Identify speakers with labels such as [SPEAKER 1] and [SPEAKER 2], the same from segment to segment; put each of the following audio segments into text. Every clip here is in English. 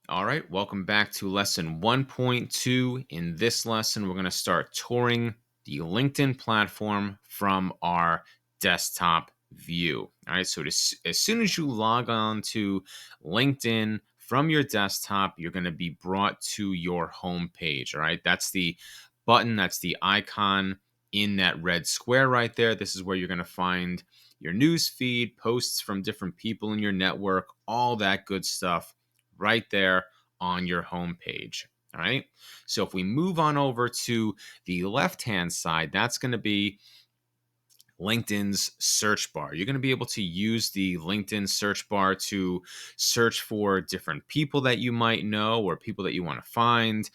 [SPEAKER 1] All right, welcome back to lesson 1.2. In this lesson, we're going to start touring the LinkedIn platform from our desktop view. All right, so as soon as you log on to LinkedIn from your desktop, you're going to be brought to your home page. All right, that's the button, that's the icon in that red square right there. This is where you're going to find your news feed, posts from different people in your network, all that good stuff right there on your home page. All right. So if we move on over to the left hand side, that's going to be LinkedIn's search bar. You're going to be able to use the LinkedIn search bar to search for different people that you might know or people that you want to find,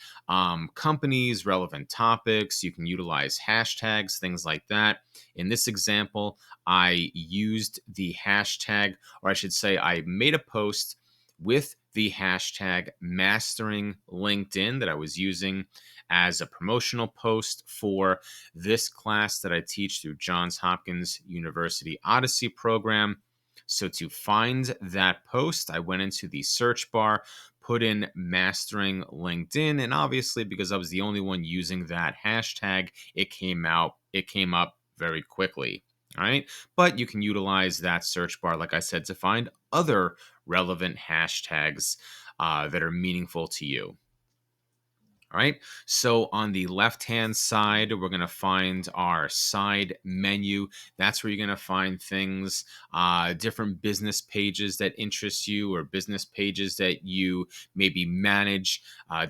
[SPEAKER 1] companies, relevant topics. You can utilize hashtags, things like that. In this example, I used the hashtag, or I should say, I made a post with the hashtag mastering LinkedIn that I was using as a promotional post for this class that I teach through Johns Hopkins University Odyssey program. So to find that post, I went into the search bar, put in mastering LinkedIn, and obviously because I was the only one using that hashtag, it came up very quickly. All right. But you can utilize that search bar, like I said, to find other relevant hashtags that are meaningful to you. All right. So on the left hand side, we're going to find our side menu. That's where you're going to find things, different business pages that interest you or business pages that you maybe manage,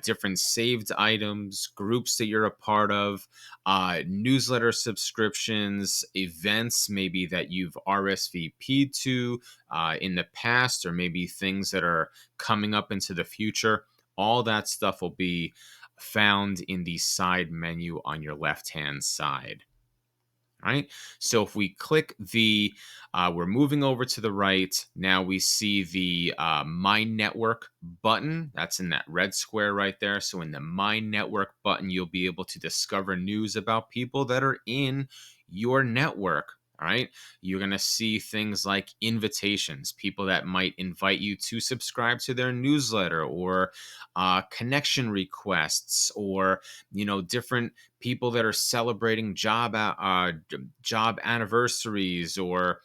[SPEAKER 1] different saved items, groups that you're a part of, newsletter subscriptions, events maybe that you've RSVP'd to in the past, or maybe things that are coming up into the future. All that stuff will be found in the side menu on your left hand side. All right. So if we click we're moving over to the right. Now we see the My Network button. That's in that red square right there. So in the My Network button, you'll be able to discover news about people that are in your network. All right. You're going to see things like invitations, people that might invite you to subscribe to their newsletter, or connection requests, or, different people that are celebrating job anniversaries, or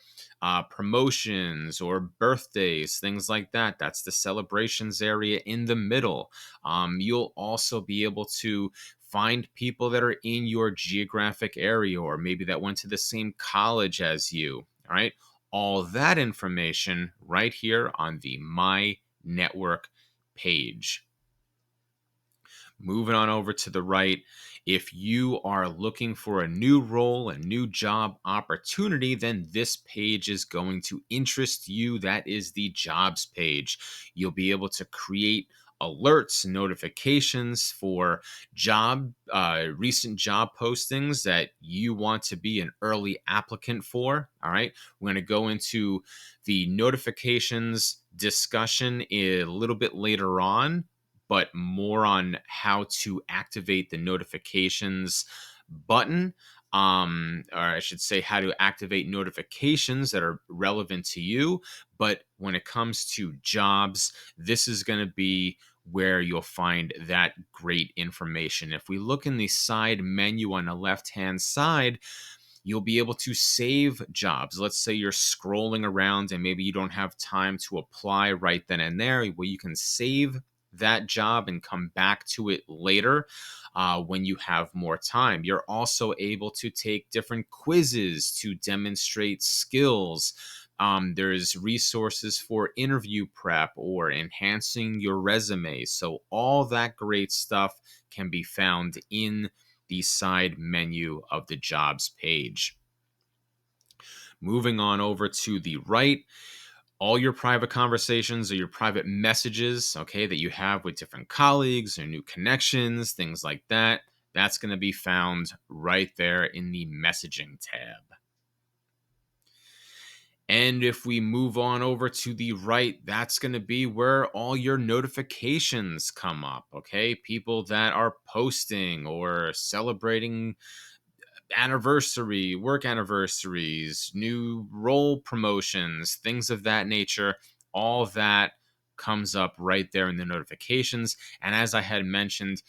[SPEAKER 1] promotions or birthdays, things like that. That's the celebrations area in the middle. You'll also be able to find people that are in your geographic area, or maybe that went to the same college as you. All right. All that information right here on the My Network page. Moving on over to the right, if you are looking for a new role, a new job opportunity, then this page is going to interest you. That is the jobs page. You'll be able to create alerts, notifications for recent job postings that you want to be an early applicant for. All right. We're going to go into the notifications discussion a little bit later on, but more on how to activate the notifications button. Or I should say, how to activate notifications that are relevant to you. But when it comes to jobs, this is going to be where you'll find that great information. If we look in the side menu on the left hand side, you'll be able to save jobs. Let's say you're scrolling around and maybe you don't have time to apply right then and there. Well, you can save that job and come back to it later when you have more time. You're also able to take different quizzes to demonstrate skills. There's resources for interview prep or enhancing your resume. So, all that great stuff can be found in the side menu of the jobs page. Moving on over to the right, all your private conversations or your private messages, okay, that you have with different colleagues or new connections, things like that, that's going to be found right there in the messaging tab. And if we move on over to the right, that's going to be where all your notifications come up, okay? People that are posting or celebrating work anniversaries, new role promotions, things of that nature. All that comes up right there in the notifications. And as I had mentioned,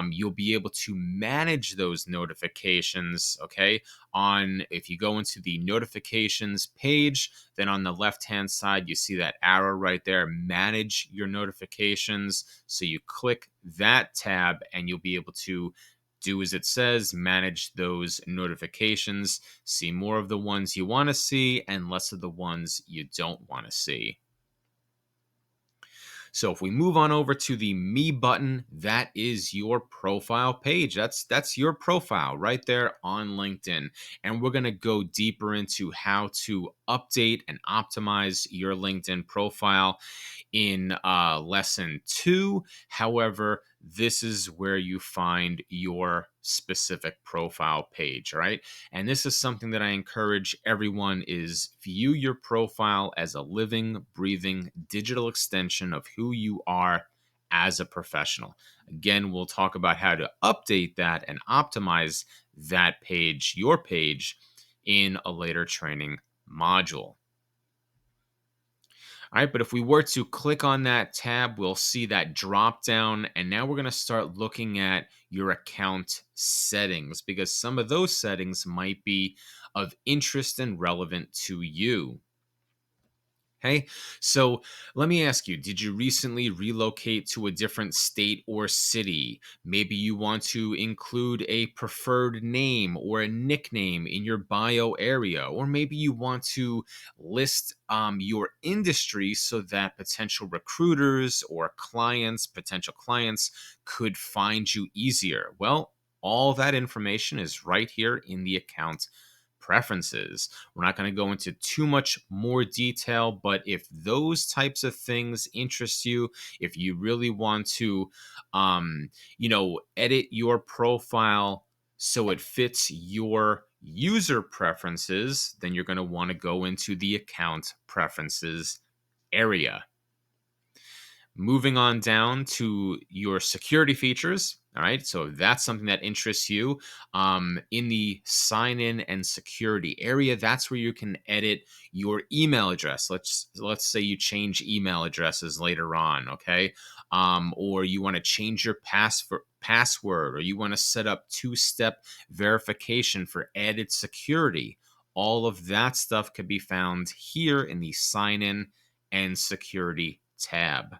[SPEAKER 1] you'll be able to manage those notifications. Okay, on if you go into the notifications page, then on the left hand side you see that arrow right there, manage your notifications. So you click that tab and you'll be able to do as it says, manage those notifications, see more of the ones you want to see and less of the ones you don't want to see. So if we move on over to the Me button, that is your profile page. That's your profile right there on LinkedIn. And we're going to go deeper into how to update and optimize your LinkedIn profile in lesson 2. However, this is where you find your specific profile page, right? And this is something that I encourage everyone is view your profile as a living, breathing digital extension of who you are as a professional. Again, we'll talk about how to update that and optimize that page, your page, in a later training module. All right, but if we were to click on that tab, we'll see that drop down. And now we're going to start looking at your account settings because some of those settings might be of interest and relevant to you. Okay, so let me ask you, did you recently relocate to a different state or city? Maybe you want to include a preferred name or a nickname in your bio area, or maybe you want to list your industry so that potential recruiters or clients, potential clients, could find you easier. Well, all that information is right here in the account preferences. We're not going to go into too much more detail, but if those types of things interest you, if you really want to, edit your profile so it fits your user preferences, then you're going to want to go into the account preferences area. Moving on down to your security features. All right. So if that's something that interests you, in the sign in and security area, that's where you can edit your email address. Let's say you change email addresses later on. Okay. Or you want to change your password, or you want to set up two-step verification for added security. All of that stuff could be found here in the sign in and security tab.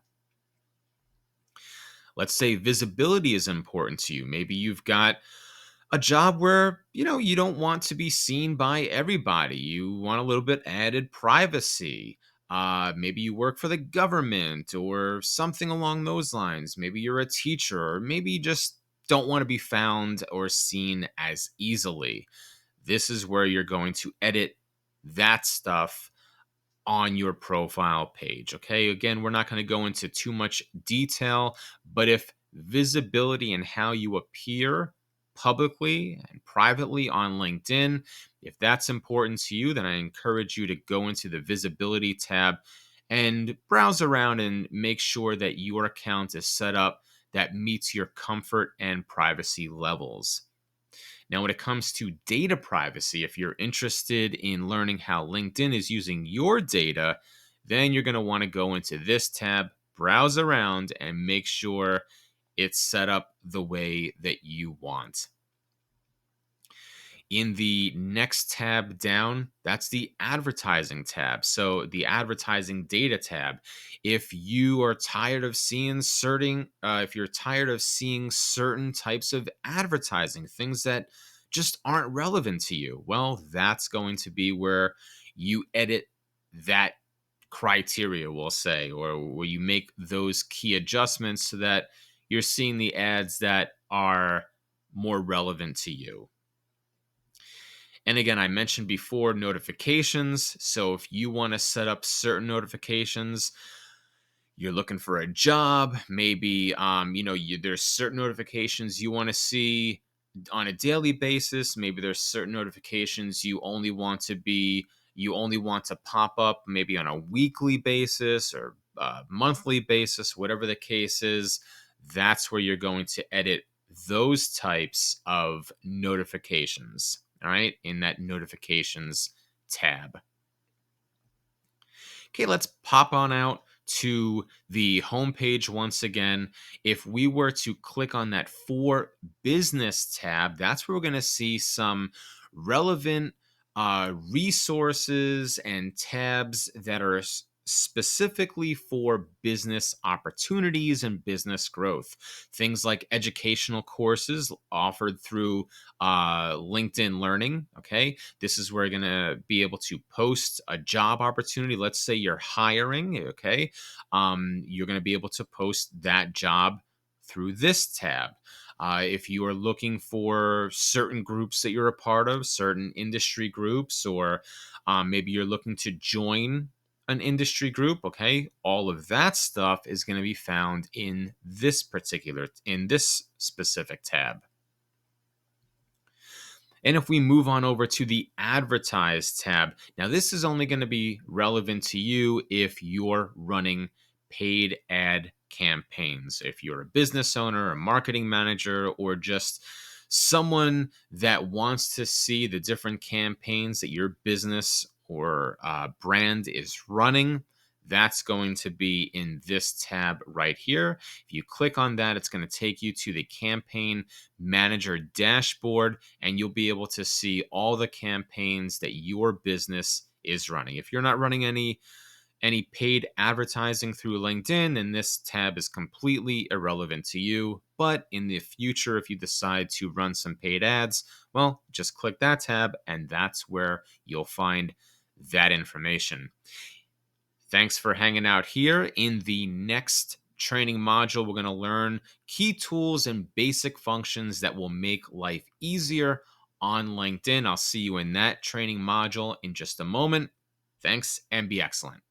[SPEAKER 1] Let's say visibility is important to you. Maybe you've got a job where, you don't want to be seen by everybody. You want a little bit added privacy. Maybe you work for the government or something along those lines. Maybe you're a teacher, or maybe you just don't want to be found or seen as easily. This is where you're going to edit that stuff on your profile page. Okay. Again, we're not going to go into too much detail, but if visibility and how you appear publicly and privately on LinkedIn, if that's important to you, then I encourage you to go into the visibility tab and browse around and make sure that your account is set up that meets your comfort and privacy levels. Now, when it comes to data privacy, if you're interested in learning how LinkedIn is using your data, then you're going to want to go into this tab, browse around, and make sure it's set up the way that you want. In the next tab down, that's the advertising tab. So the advertising data tab. If you are tired of if you're tired of seeing certain types of advertising, things that just aren't relevant to you, well, that's going to be where you edit that criteria, we'll say, or where you make those key adjustments so that you're seeing the ads that are more relevant to you. And again, I mentioned before notifications. So if you want to set up certain notifications, you're looking for a job, maybe there's certain notifications you want to see on a daily basis. Maybe there's certain notifications you only want to pop up maybe on a weekly basis or monthly basis, whatever the case is. That's where you're going to edit those types of notifications. All right, in that notifications tab. Okay, let's pop on out to the homepage once again. If we were to click on that For Business tab, that's where we're going to see some relevant resources and tabs that are specifically for business opportunities and business growth. Things like educational courses offered through LinkedIn Learning. Okay. This is where you're going to be able to post a job opportunity. Let's say you're hiring. Okay. You're going to be able to post that job through this tab. If you are looking for certain groups that you're a part of, certain industry groups, or maybe you're looking to join an industry group, okay, all of that stuff is going to be found in this specific tab. And if we move on over to the Advertise tab, now this is only going to be relevant to you if you're running paid ad campaigns. If you're a business owner, a marketing manager, or just someone that wants to see the different campaigns that your business or brand is running, that's going to be in this tab right here. If you click on that, it's going to take you to the Campaign Manager dashboard, and you'll be able to see all the campaigns that your business is running. If you're not running any paid advertising through LinkedIn, then this tab is completely irrelevant to you. But in the future, if you decide to run some paid ads, well, just click that tab, and that's where you'll find that information. Thanks for hanging out here. In the next training module, we're going to learn key tools and basic functions that will make life easier on LinkedIn. I'll see you in that training module in just a moment. Thanks, and be excellent.